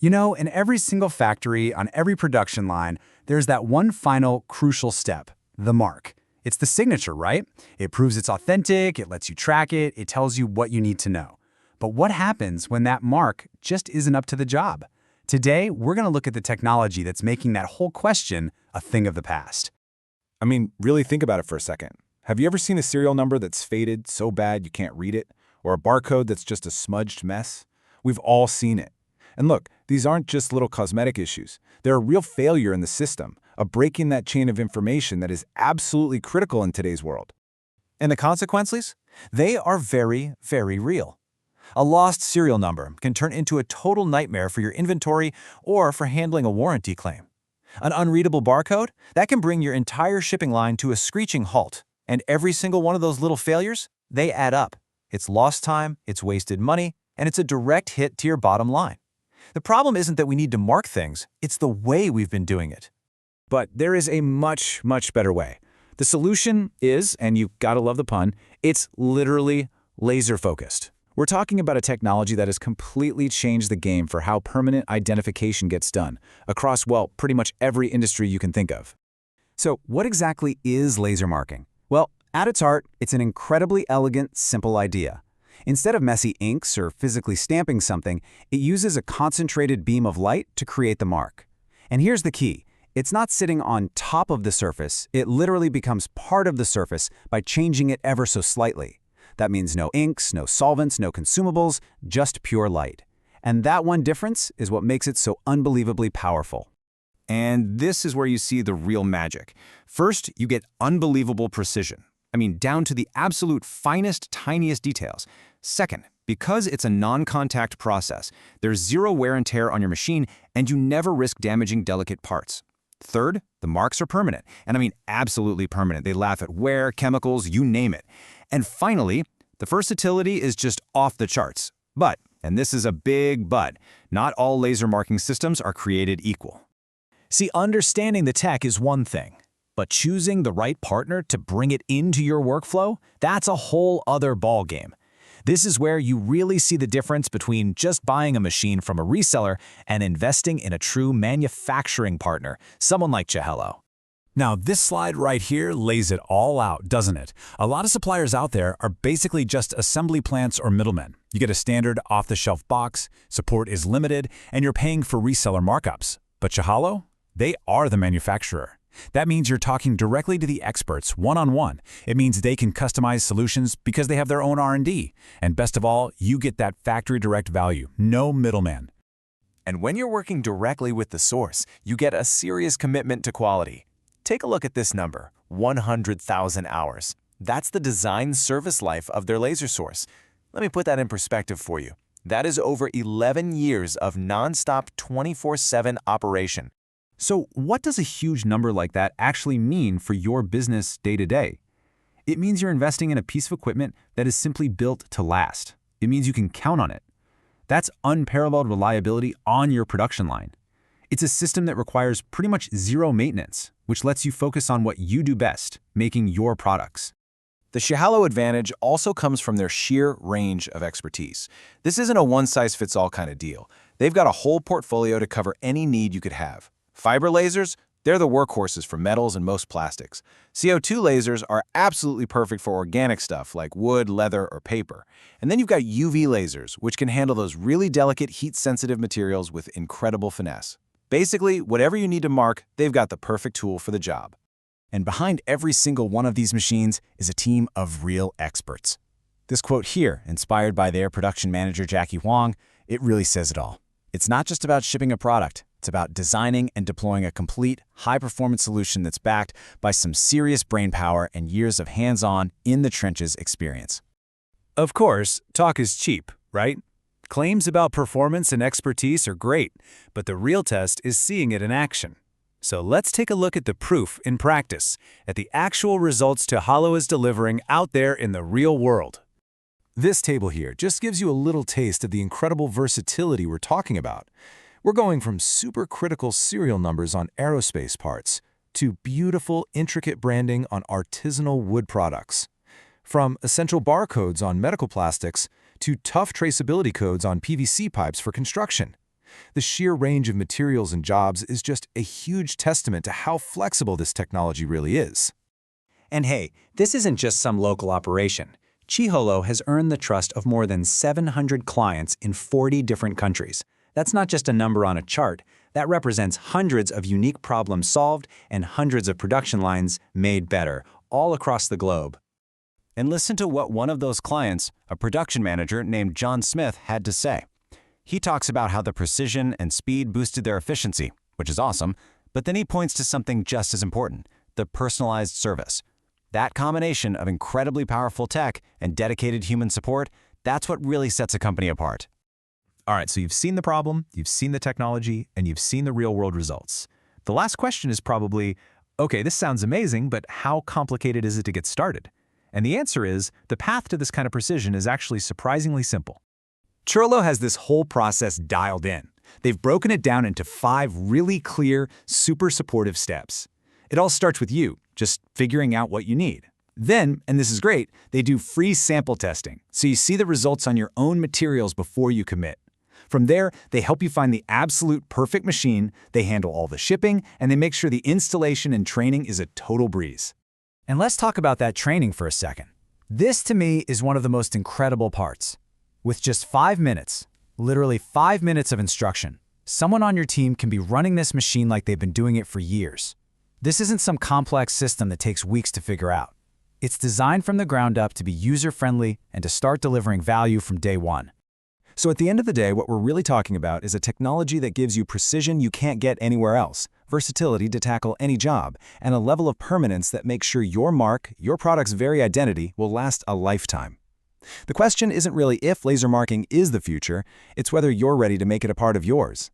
You know, in every single factory, on every production line, there's that one final crucial step, the mark. It's the signature, right? It proves it's authentic, it lets you track it, it tells you what you need to know. But what happens when that mark just isn't up to the job? Today, we're going to look at the technology that's making that whole question a thing of the past. I mean, really think about it for a second. Have you ever seen a serial number that's faded so bad you can't read it? Or a barcode that's just a smudged mess? We've all seen it. And look, these aren't just little cosmetic issues. They're a real failure in the system, a break in that chain of information that is absolutely critical in today's world. And the consequences? They are very, very real. A lost serial number can turn into a total nightmare for your inventory or for handling a warranty claim. An unreadable barcode? That can bring your entire shipping line to a screeching halt. And every single one of those little failures, they add up. It's lost time, it's wasted money, and it's a direct hit to your bottom line. The problem isn't that we need to mark things, it's the way we've been doing it. But there is a much, much better way. The solution is, and you gotta love the pun, it's literally laser-focused. We're talking about a technology that has completely changed the game for how permanent identification gets done across, well, pretty much every industry you can think of. So what exactly is laser marking? Well, at its heart, it's an incredibly elegant, simple idea. Instead of messy inks or physically stamping something, it uses a concentrated beam of light to create the mark. And here's the key. It's not sitting on top of the surface, it literally becomes part of the surface by changing it ever so slightly. That means no inks, no solvents, no consumables, just pure light. And that one difference is what makes it so unbelievably powerful. And this is where you see the real magic. First, you get unbelievable precision. I mean, down to the absolute finest, tiniest details. Second, because it's a non-contact process, there's zero wear and tear on your machine, and you never risk damaging delicate parts. Third, the marks are permanent, and I mean absolutely permanent. They laugh at wear, chemicals, you name it. And finally, the versatility is just off the charts. But, and this is a big but, not all laser marking systems are created equal. See, understanding the tech is one thing, but choosing the right partner to bring it into your workflow, that's a whole other ballgame. This is where you really see the difference between just buying a machine from a reseller and investing in a true manufacturing partner, someone like Chihalo. Now, this slide right here lays it all out, doesn't it? A lot of suppliers out there are basically just assembly plants or middlemen. You get a standard off-the-shelf box, support is limited, and you're paying for reseller markups. But Chihalo? They are the manufacturer. That means you're talking directly to the experts, one-on-one. It means they can customize solutions because they have their own R&D. And best of all, you get that factory direct value, no middleman. And when you're working directly with the source, you get a serious commitment to quality. Take a look at this number, 100,000 hours. That's the design service life of their laser source. Let me put that in perspective for you. That is over 11 years of non-stop 24/7 operation. So what does a huge number like that actually mean for your business day to day? It means you're investing in a piece of equipment that is simply built to last. It means you can count on it. That's unparalleled reliability on your production line. It's a system that requires pretty much zero maintenance, which lets you focus on what you do best, making your products. The Chihalo advantage also comes from their sheer range of expertise. This isn't a one-size-fits-all kind of deal. They've got a whole portfolio to cover any need you could have. Fiber lasers, they're the workhorses for metals and most plastics. CO2 lasers are absolutely perfect for organic stuff like wood, leather, or paper. And then you've got UV lasers, which can handle those really delicate heat-sensitive materials with incredible finesse. Basically, whatever you need to mark, they've got the perfect tool for the job. And behind every single one of these machines is a team of real experts. This quote here, inspired by their production manager Jackie Huang, it really says it all. It's not just about shipping a product. It's about designing and deploying a complete, high-performance solution that's backed by some serious brainpower and years of hands-on, in-the-trenches experience. Of course, talk is cheap, right? Claims about performance and expertise are great, but the real test is seeing it in action. So let's take a look at the proof in practice, at the actual results Chihalo is delivering out there in the real world. This table here just gives you a little taste of the incredible versatility we're talking about. We're going from supercritical serial numbers on aerospace parts to beautiful, intricate branding on artisanal wood products. From essential barcodes on medical plastics to tough traceability codes on PVC pipes for construction. The sheer range of materials and jobs is just a huge testament to how flexible this technology really is. And hey, this isn't just some local operation. Chihalo has earned the trust of more than 700 clients in 40 different countries. That's not just a number on a chart. That represents hundreds of unique problems solved and hundreds of production lines made better, all across the globe. And listen to what one of those clients, a production manager named John Smith, had to say. He talks about how the precision and speed boosted their efficiency, which is awesome, but then he points to something just as important, the personalized service. That combination of incredibly powerful tech and dedicated human support, that's what really sets a company apart. All right, so you've seen the problem, you've seen the technology, and you've seen the real-world results. The last question is probably, okay, this sounds amazing, but how complicated is it to get started? And the answer is, the path to this kind of precision is actually surprisingly simple. Chihalo has this whole process dialed in. They've broken it down into 5 really clear, super supportive steps. It all starts with you, just figuring out what you need. Then, and this is great, they do free sample testing, so you see the results on your own materials before you commit. From there, they help you find the absolute perfect machine, they handle all the shipping, and they make sure the installation and training is a total breeze. And let's talk about that training for a second. This, to me, is one of the most incredible parts. With just 5 minutes, literally 5 minutes of instruction, someone on your team can be running this machine like they've been doing it for years. This isn't some complex system that takes weeks to figure out. It's designed from the ground up to be user-friendly and to start delivering value from day one. So at the end of the day, what we're really talking about is a technology that gives you precision you can't get anywhere else, versatility to tackle any job, and a level of permanence that makes sure your mark, your product's very identity, will last a lifetime. The question isn't really if laser marking is the future, it's whether you're ready to make it a part of yours.